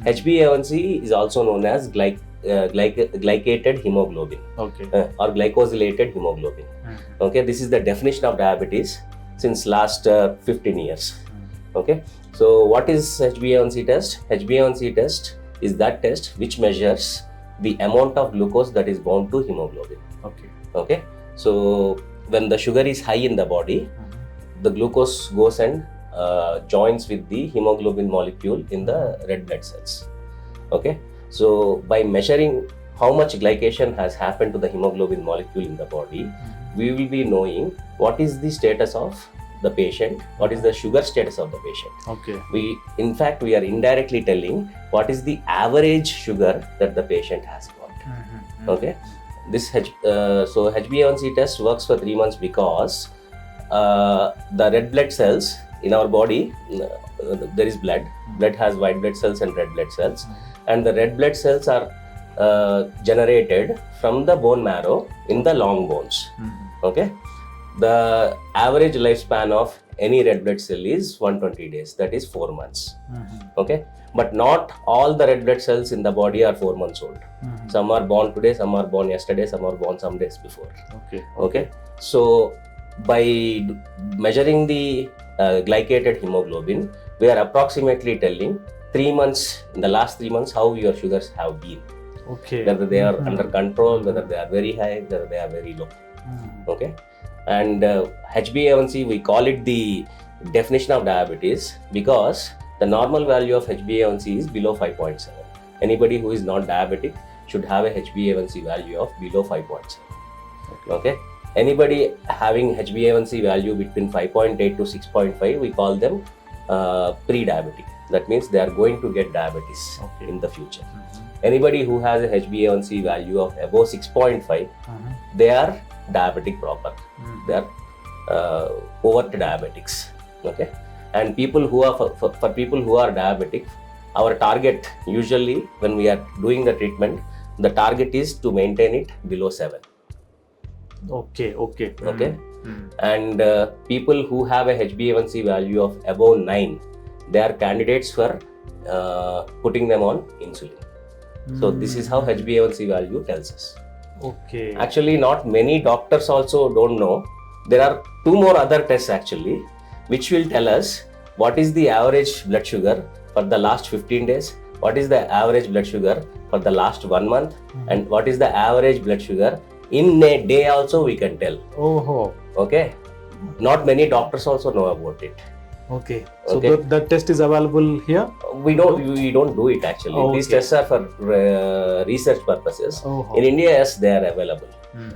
HbA1c is also known as glycated hemoglobin, Okay. or glycosylated hemoglobin. Okay, this is the definition of diabetes since last 15 years. Okay, so what is HbA1c test? HbA1c test is that test which measures the amount of glucose that is bound to hemoglobin. Okay. Okay, so when the sugar is high in the body, the glucose goes and joins with the hemoglobin molecule in the red blood cells. Okay, so by measuring how much glycation has happened to the hemoglobin molecule in the body, we will be knowing what is the status of the patient, what is the sugar status of the patient. Okay. In fact, we are indirectly telling what is the average sugar that the patient has got. Okay, this so HbA1c test works for 3 months because the red blood cells in our body, there is blood has white blood cells and red blood cells, and the red blood cells are generated from the bone marrow in the long bones. Okay, the average lifespan of any red blood cell is 120 days, that is 4 months. Okay, but not all the red blood cells in the body are 4 months old. Some are born today, some are born yesterday, some are born some days before. Okay, so by measuring the glycated hemoglobin, we are approximately telling 3 months, in the last 3 months, how your sugars have been. Okay. Whether they are under control, whether they are very high, whether they are very low. Okay, and HbA1c, we call it the definition of diabetes because the normal value of HbA1c is below 5.7. Anybody who is not diabetic should have a HbA1c value of below 5.7. Okay, anybody having HbA1c value between 5.8 to 6.5, we call them pre-diabetic. That means they are going to get diabetes in the future. Anybody who has a HbA1c value of above 6.5, they are diabetic proper. They are overt diabetics. Okay, and people who are for people who are diabetic, our target usually when we are doing the treatment, the target is to maintain it below 7. Okay. And people who have a HbA1c value of above 9, they are candidates for putting them on insulin. So this is how HbA1c value tells us. Okay. Actually, not many doctors also don't know. There are 2 more other tests actually, which will tell us what is the average blood sugar for the last 15 days, what is the average blood sugar for the last 1 month, and what is the average blood sugar in a day also we can tell. Okay, not many doctors also know about it. Okay, so that test is available here? We don't do it actually. These tests are for research purposes. In India, yes, they are available.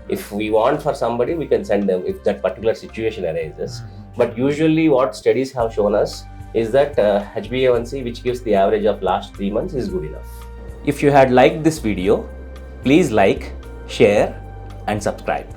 If we want for somebody, we can send them if that particular situation arises. But usually what studies have shown us is that HbA1c, which gives the average of last 3 months, is good enough. If you had liked this video, please like, share and subscribe.